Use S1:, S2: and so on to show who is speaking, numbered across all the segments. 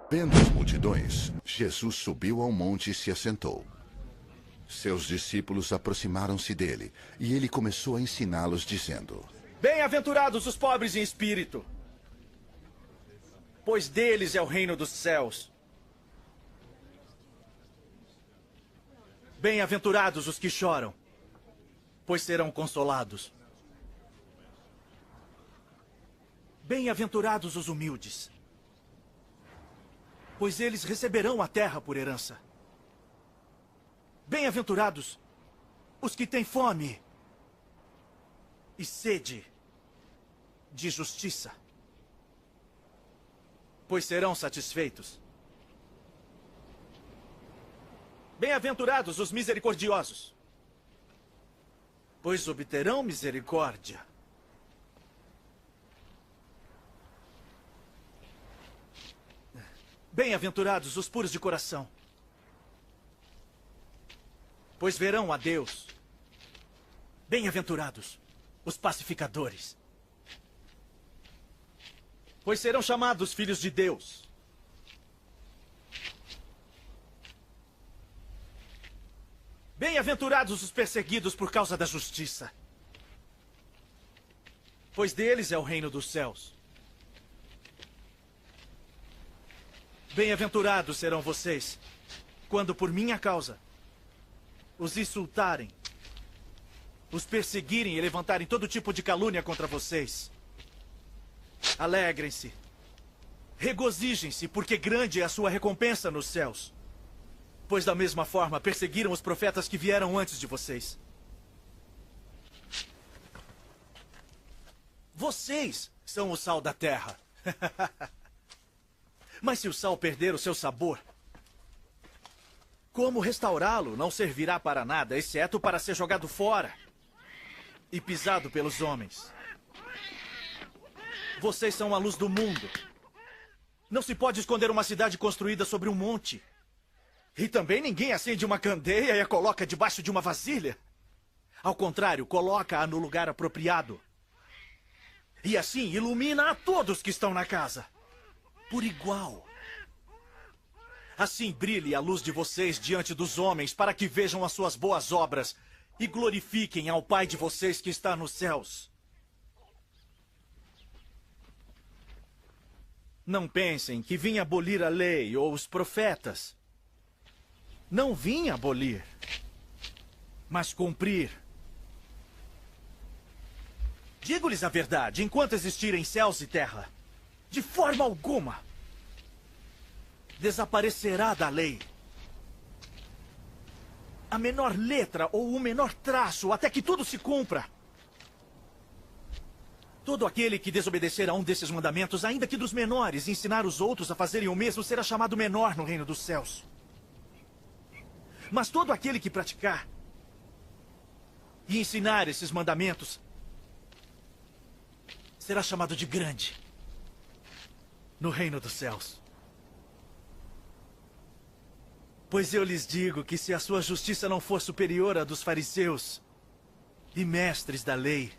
S1: Vendo as multidões, Jesus subiu ao monte e se assentou. Seus discípulos aproximaram-se dele, e ele começou a ensiná-los, dizendo:
S2: Bem-aventurados os pobres em espírito, pois deles é o reino dos céus. Bem-aventurados os que choram, pois serão consolados. Bem-aventurados os humildes, pois eles receberão a terra por herança. Bem-aventurados os que têm fome e sede de justiça, pois serão satisfeitos. Bem-aventurados os misericordiosos, pois obterão misericórdia. Bem-aventurados os puros de coração, pois verão a Deus. Bem-aventurados os pacificadores, pois serão chamados filhos de Deus. Bem-aventurados os perseguidos por causa da justiça, pois deles é o reino dos céus. Bem-aventurados serão vocês, quando por minha causa os insultarem, os perseguirem e levantarem todo tipo de calúnia contra vocês. Alegrem-se, regozijem-se, porque grande é a sua recompensa nos céus. Pois da mesma forma perseguiram os profetas que vieram antes de vocês. Vocês são o sal da terra. Mas se o sal perder o seu sabor, como restaurá-lo não servirá para nada, exceto para ser jogado fora e pisado pelos homens. Vocês são a luz do mundo. Não se pode esconder uma cidade construída sobre um monte. E também ninguém acende uma candeia e a coloca debaixo de uma vasilha. Ao contrário, coloca-a no lugar apropriado. E assim ilumina a todos que estão na casa, por igual. Assim brilhe a luz de vocês diante dos homens, para que vejam as suas boas obras e glorifiquem ao Pai de vocês que está nos céus. Não pensem que vim abolir a lei ou os profetas. Não vim abolir, mas cumprir. Digo-lhes a verdade, enquanto existirem céus e terra, de forma alguma desaparecerá da lei a menor letra ou o menor traço, até que tudo se cumpra. Todo aquele que desobedecer a um desses mandamentos, ainda que dos menores, e ensinar os outros a fazerem o mesmo, será chamado menor no reino dos céus. Mas todo aquele que praticar e ensinar esses mandamentos será chamado de grande no reino dos céus. Pois eu lhes digo que se a sua justiça não for superior à dos fariseus e mestres da lei,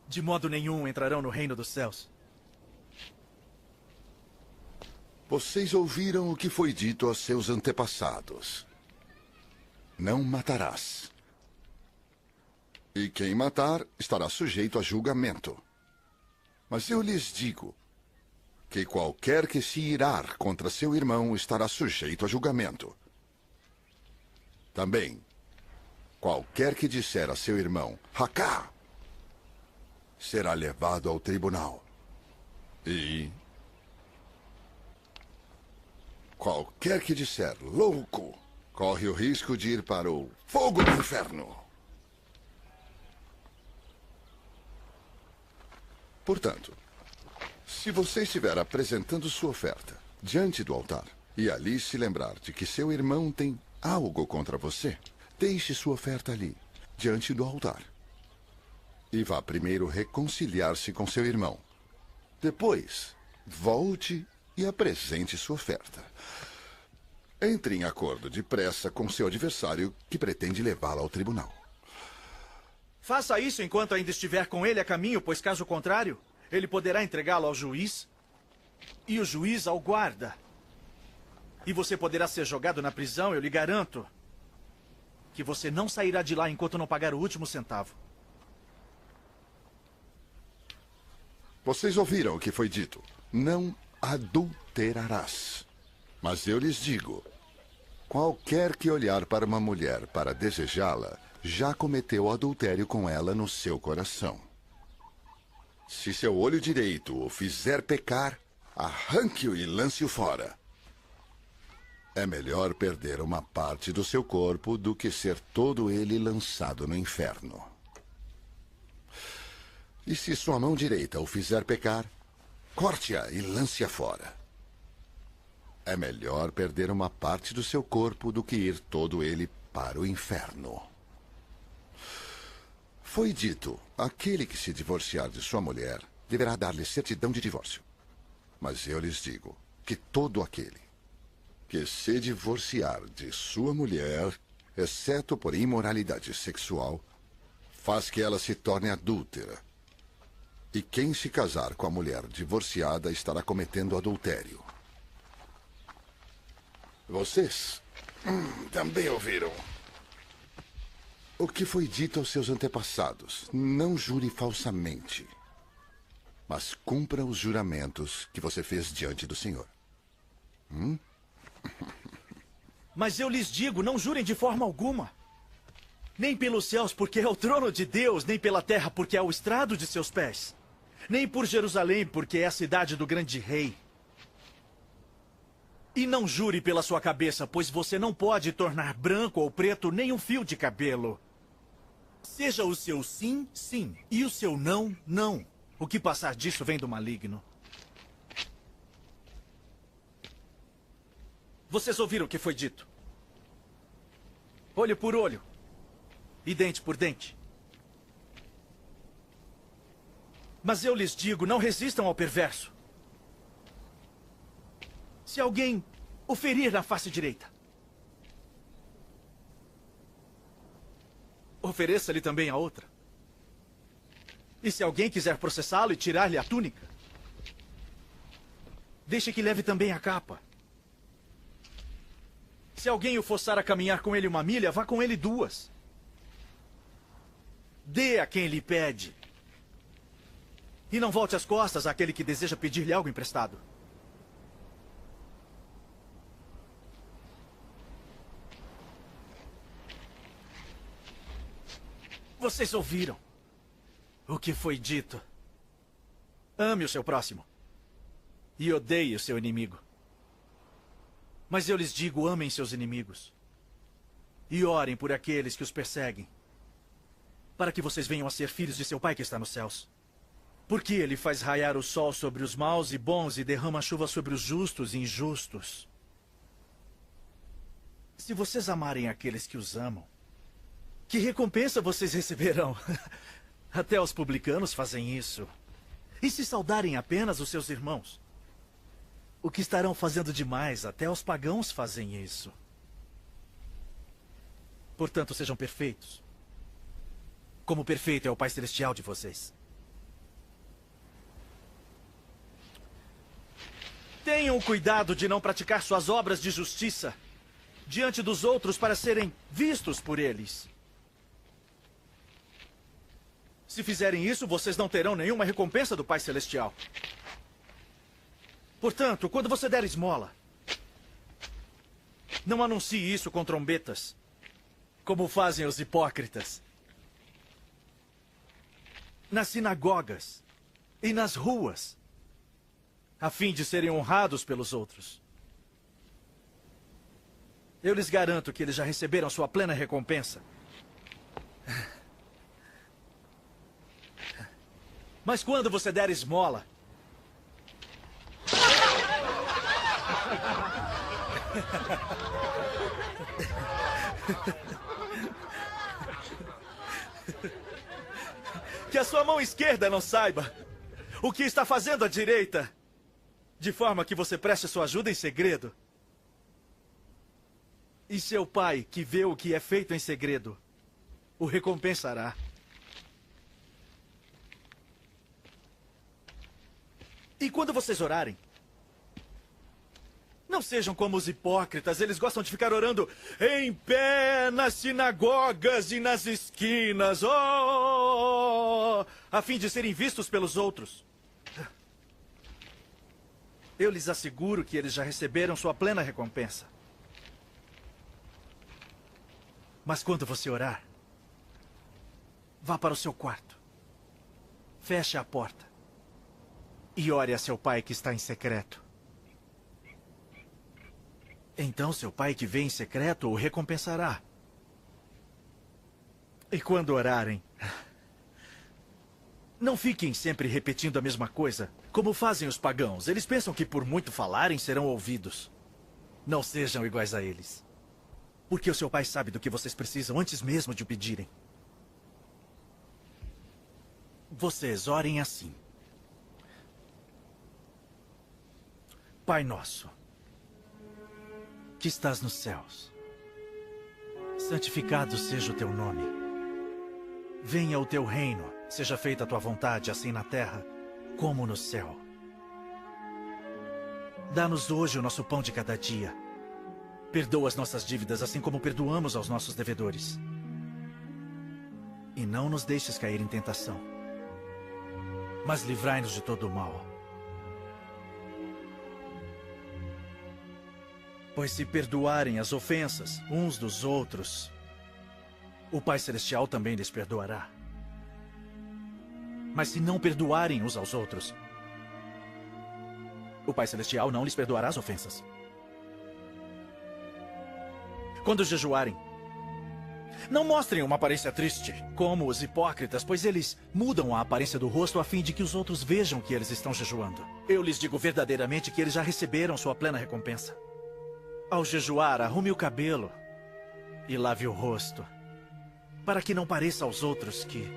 S2: de modo nenhum entrarão no reino dos céus.
S1: Vocês ouviram o que foi dito aos seus antepassados: não matarás. E quem matar estará sujeito a julgamento. Mas eu lhes digo que qualquer que se irar contra seu irmão estará sujeito a julgamento. Também, qualquer que disser a seu irmão, Racá, será levado ao tribunal. E qualquer que disser louco, corre o risco de ir para o fogo do inferno. Portanto, se você estiver apresentando sua oferta diante do altar e ali se lembrar de que seu irmão tem algo contra você, deixe sua oferta ali, diante do altar. E vá primeiro reconciliar-se com seu irmão. Depois, volte e apresente sua oferta. Entre em acordo depressa com seu adversário que pretende levá-lo ao tribunal.
S2: Faça isso enquanto ainda estiver com ele a caminho, pois caso contrário, ele poderá entregá-lo ao juiz e o juiz ao guarda. E você poderá ser jogado na prisão, eu lhe garanto. Que você não sairá de lá enquanto não pagar o último centavo.
S1: Vocês ouviram o que foi dito. Não adulterarás. Mas eu lhes digo, qualquer que olhar para uma mulher para desejá-la, já cometeu adultério com ela no seu coração. Se seu olho direito o fizer pecar, arranque-o e lance-o fora. É melhor perder uma parte do seu corpo do que ser todo ele lançado no inferno. E se sua mão direita o fizer pecar, corte-a e lance-a fora. É melhor perder uma parte do seu corpo do que ir todo ele para o inferno. Foi dito, aquele que se divorciar de sua mulher deverá dar-lhe certidão de divórcio. Mas eu lhes digo que todo aquele que se divorciar de sua mulher, exceto por imoralidade sexual, faz que ela se torne adúltera. E quem se casar com a mulher divorciada estará cometendo adultério. Vocês também ouviram o que foi dito aos seus antepassados. Não jure falsamente, mas cumpra os juramentos que você fez diante do Senhor.
S2: Mas eu lhes digo, não jurem de forma alguma. Nem pelos céus, porque é o trono de Deus, nem pela terra, porque é o estrado de seus pés. Nem por Jerusalém, porque é a cidade do grande rei. E não jure pela sua cabeça, pois você não pode tornar branco ou preto nem um fio de cabelo. Seja o seu sim, sim, e o seu não, não. O que passar disso vem do maligno. Vocês ouviram o que foi dito? Olho por olho e dente por dente. Mas eu lhes digo, não resistam ao perverso. Se alguém o ferir na face direita, ofereça-lhe também a outra. E se alguém quiser processá-lo e tirar-lhe a túnica, deixe que leve também a capa. Se alguém o forçar a caminhar com ele 1 milha, vá com ele 2. Dê a quem lhe pede. E não volte as costas àquele que deseja pedir-lhe algo emprestado. Vocês ouviram o que foi dito. Ame o seu próximo e odeie o seu inimigo. Mas eu lhes digo, amem seus inimigos e orem por aqueles que os perseguem, para que vocês venham a ser filhos de seu Pai que está nos céus. Porque ele faz raiar o sol sobre os maus e bons e derrama chuva sobre os justos e injustos. Se vocês amarem aqueles que os amam, que recompensa vocês receberão? Até os publicanos fazem isso. E se saudarem apenas os seus irmãos? O que estarão fazendo demais? Até os pagãos fazem isso. Portanto, sejam perfeitos, como perfeito é o Pai Celestial de vocês. Tenham cuidado de não praticar suas obras de justiça diante dos outros para serem vistos por eles. Se fizerem isso, vocês não terão nenhuma recompensa do Pai Celestial. Portanto, quando você der esmola, não anuncie isso com trombetas, como fazem os hipócritas. Nas sinagogas e nas ruas, a fim de serem honrados pelos outros. Eu lhes garanto que eles já receberam sua plena recompensa. Mas quando você der esmola, que a sua mão esquerda não saiba o que está fazendo a direita, de forma que você preste sua ajuda em segredo. E seu pai, que vê o que é feito em segredo, o recompensará. E quando vocês orarem, Não sejam como os hipócritas. Eles gostam de ficar orando em pé nas sinagogas e nas esquinas, a fim de serem vistos pelos outros. Eu lhes asseguro que eles já receberam sua plena recompensa. Mas quando você orar, vá para o seu quarto. Feche a porta. E ore a seu pai que está em secreto. Então seu pai que vê em secreto o recompensará. E quando orarem, não fiquem sempre repetindo a mesma coisa, como fazem os pagãos. Eles pensam que por muito falarem serão ouvidos. Não sejam iguais a eles. Porque o seu pai sabe do que vocês precisam antes mesmo de o pedirem. Vocês orem assim. Pai nosso, que estás nos céus, santificado seja o teu nome. Venha o teu reino, seja feita a tua vontade, assim na terra como no céu. Dá-nos hoje o nosso pão de cada dia. Perdoa as nossas dívidas, assim como perdoamos aos nossos devedores. E não nos deixes cair em tentação, mas livrai-nos de todo o mal. Pois se perdoarem as ofensas uns dos outros, o Pai Celestial também lhes perdoará. Mas se não perdoarem uns aos outros, o Pai Celestial não lhes perdoará as ofensas. Quando jejuarem, não mostrem uma aparência triste, como os hipócritas, pois eles mudam a aparência do rosto a fim de que os outros vejam que eles estão jejuando. Eu lhes digo verdadeiramente que eles já receberam sua plena recompensa. Ao jejuar, arrume o cabelo e lave o rosto, para que não pareça aos outros que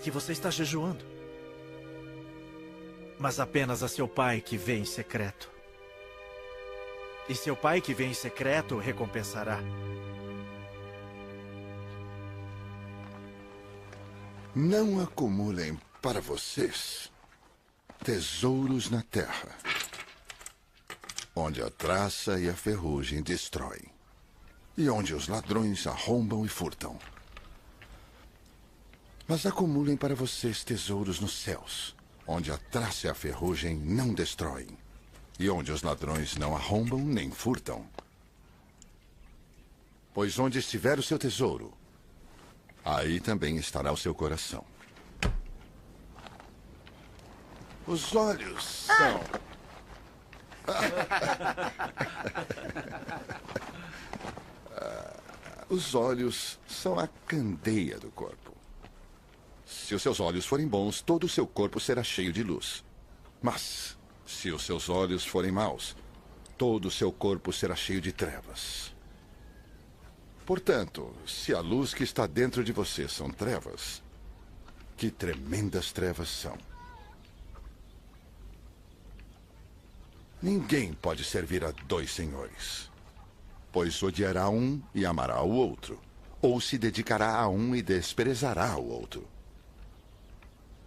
S2: você está jejuando, mas apenas a seu pai que vê em secreto. E seu pai que vê em secreto o recompensará.
S1: Não acumulem para vocês tesouros na terra, onde a traça e a ferrugem destroem, e onde os ladrões arrombam e furtam. Mas acumulem para vocês tesouros nos céus, onde a traça e a ferrugem não destroem, e onde os ladrões não arrombam nem furtam. Pois onde estiver o seu tesouro, aí também estará o seu coração. Os olhos são... Os olhos são a candeia do corpo. Se os seus olhos forem bons, todo o seu corpo será cheio de luz. Mas, se os seus olhos forem maus, todo o seu corpo será cheio de trevas. Portanto, se a luz que está dentro de você são trevas, que tremendas trevas são. Ninguém pode servir a dois senhores, pois odiará um e amará o outro, ou se dedicará a um e desprezará o outro.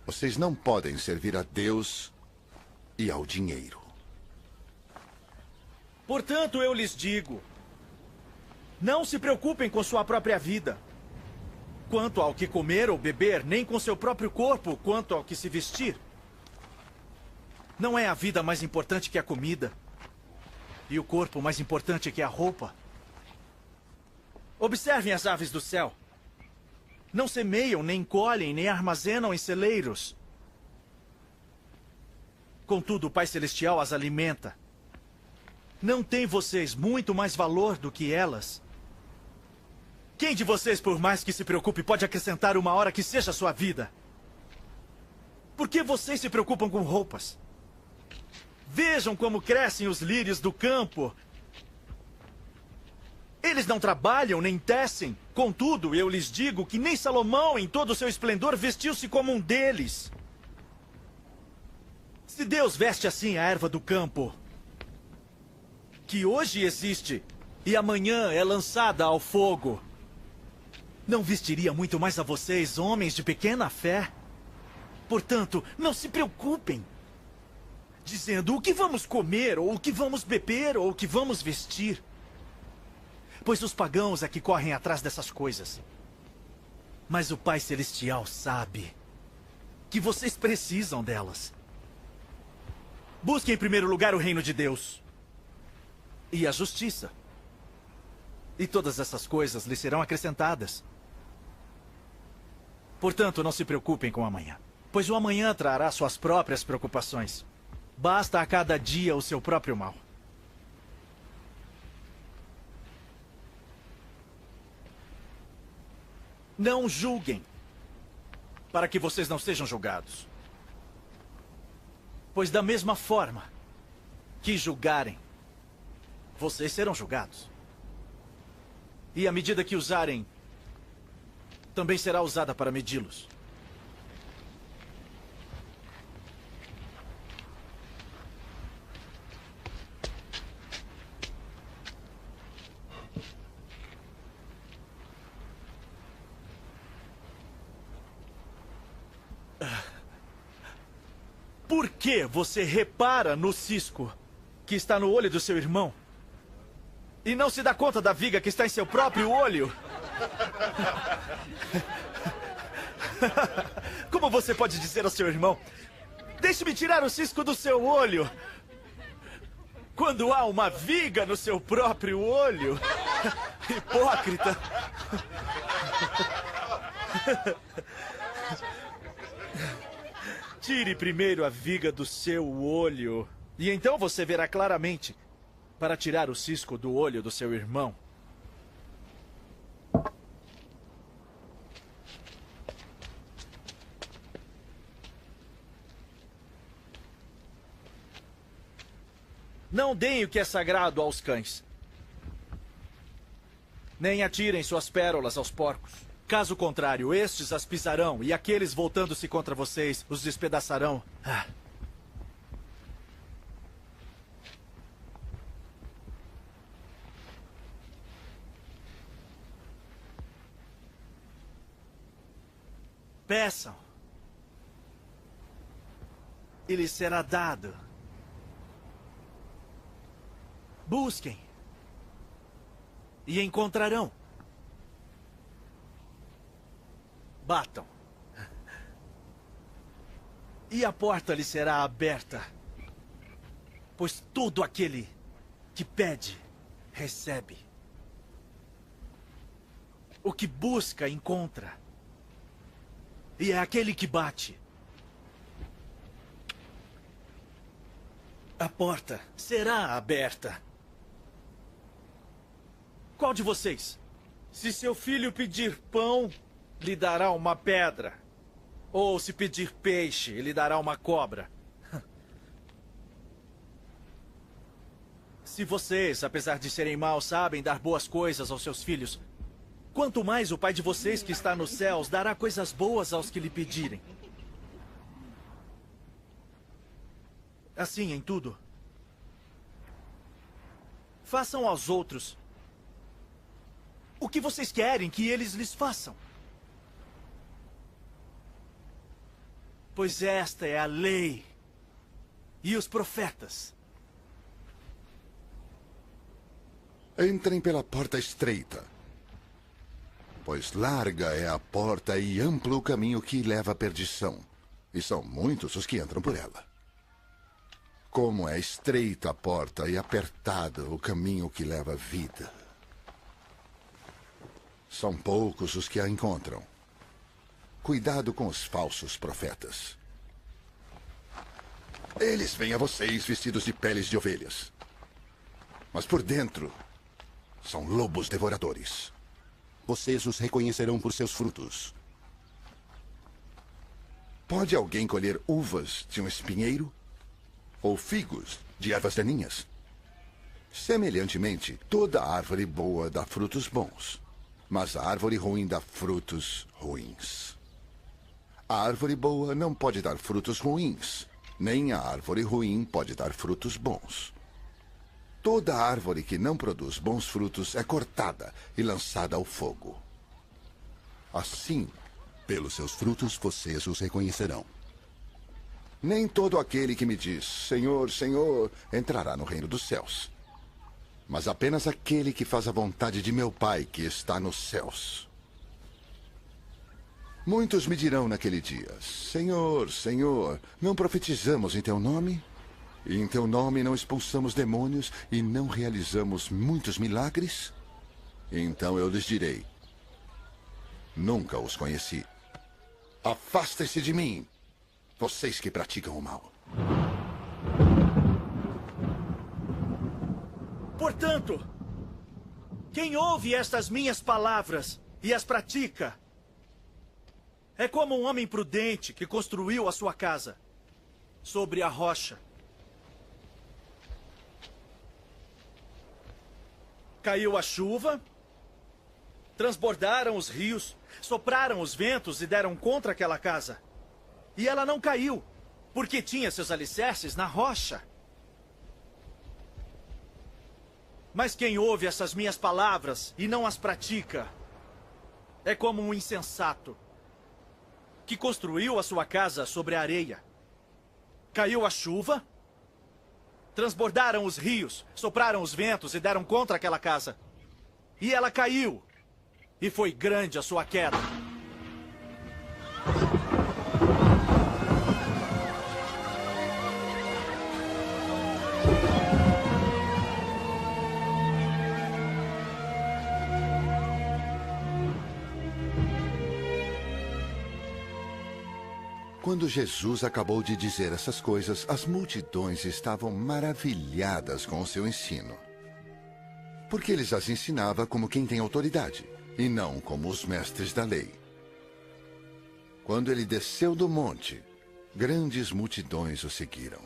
S1: Vocês não podem servir a Deus e ao dinheiro.
S2: Portanto, eu lhes digo, não se preocupem com sua própria vida, quanto ao que comer ou beber, nem com seu próprio corpo, quanto ao que se vestir. Não é a vida mais importante que a comida, e o corpo mais importante que a roupa? Observem as aves do céu. Não semeiam, nem colhem, nem armazenam em celeiros. Contudo, o Pai Celestial as alimenta. Não tem vocês muito mais valor do que elas? Quem de vocês, por mais que se preocupe, pode acrescentar uma hora que seja a sua vida? Por que vocês se preocupam com roupas? Vejam como crescem os lírios do campo. Eles não trabalham nem tecem. Contudo, eu lhes digo que nem Salomão, em todo o seu esplendor, vestiu-se como um deles. Se Deus veste assim a erva do campo, que hoje existe e amanhã é lançada ao fogo, não vestiria muito mais a vocês, homens de pequena fé? Portanto, não se preocupem. dizendo o que vamos comer, ou o que vamos beber, ou o que vamos vestir. Pois os pagãos é que correm atrás dessas coisas. Mas o Pai Celestial sabe que vocês precisam delas. Busquem em primeiro lugar o reino de Deus e a justiça. E todas essas coisas lhes serão acrescentadas. Portanto, não se preocupem com o amanhã, pois o amanhã trará suas próprias preocupações. Basta a cada dia o seu próprio mal. Não julguem, para que vocês não sejam julgados. Pois da mesma forma que julgarem, vocês serão julgados. E a medida que usarem também será usada para medi-los. Por que você repara no cisco que está no olho do seu irmão e não se dá conta da viga que está em seu próprio olho? Como você pode dizer ao seu irmão: deixe-me tirar o cisco do seu olho, quando há uma viga no seu próprio olho? Hipócrita! Tire primeiro a viga do seu olho, e então você verá claramente para tirar o cisco do olho do seu irmão. Não deem o que é sagrado aos cães, nem atirem suas pérolas aos porcos. Caso contrário, estes as pisarão, e aqueles voltando-se contra vocês os despedaçarão. Peçam, e lhes será dado. Busquem, e encontrarão. Batam, e a porta lhe será aberta. Pois todo aquele que pede, recebe. O que busca, encontra. E é aquele que bate. A porta será aberta. Qual de vocês, se seu filho pedir pão, lhe dará uma pedra? Ou se pedir peixe, lhe dará uma cobra? Se vocês, apesar de serem maus, sabem dar boas coisas aos seus filhos, quanto mais o Pai de vocês que está nos céus dará coisas boas aos que lhe pedirem. Assim em tudo, façam aos outros o que vocês querem que eles lhes façam. Pois esta é a lei e os profetas.
S1: Entrem pela porta estreita, pois larga é a porta e amplo o caminho que leva à perdição, e são muitos os que entram por ela. Como é estreita a porta e apertado o caminho que leva à vida. São poucos os que a encontram. Cuidado com os falsos profetas. Eles vêm a vocês vestidos de peles de ovelhas, mas por dentro são lobos devoradores.
S3: Vocês os reconhecerão por seus frutos.
S1: Pode alguém colher uvas de um espinheiro? Ou figos de ervas daninhas? Semelhantemente, toda árvore boa dá frutos bons, mas a árvore ruim dá frutos ruins. A árvore boa não pode dar frutos ruins, nem a árvore ruim pode dar frutos bons. Toda árvore que não produz bons frutos é cortada e lançada ao fogo. Assim,
S3: pelos seus frutos vocês os reconhecerão.
S1: Nem todo aquele que me diz, Senhor, Senhor, entrará no reino dos céus. Mas apenas aquele que faz a vontade de meu Pai que está nos céus. Muitos me dirão naquele dia, Senhor, Senhor, não profetizamos em teu nome? E em teu nome não expulsamos demônios e não realizamos muitos milagres? Então eu lhes direi, nunca os conheci. Afastem-se de mim, vocês que praticam o mal.
S2: Portanto, quem ouve estas minhas palavras e as pratica, é como um homem prudente que construiu a sua casa sobre a rocha. Caiu a chuva, transbordaram os rios, sopraram os ventos e deram contra aquela casa. E ela não caiu, porque tinha seus alicerces na rocha. Mas quem ouve essas minhas palavras e não as pratica, é como um insensato que construiu a sua casa sobre a areia. Caiu a chuva, transbordaram os rios, sopraram os ventos e deram contra aquela casa. E ela caiu, e foi grande a sua queda.
S1: Quando Jesus acabou de dizer essas coisas, as multidões estavam maravilhadas com o seu ensino. Porque ele as ensinava como quem tem autoridade, e não como os mestres da lei. Quando ele desceu do monte, grandes multidões o seguiram.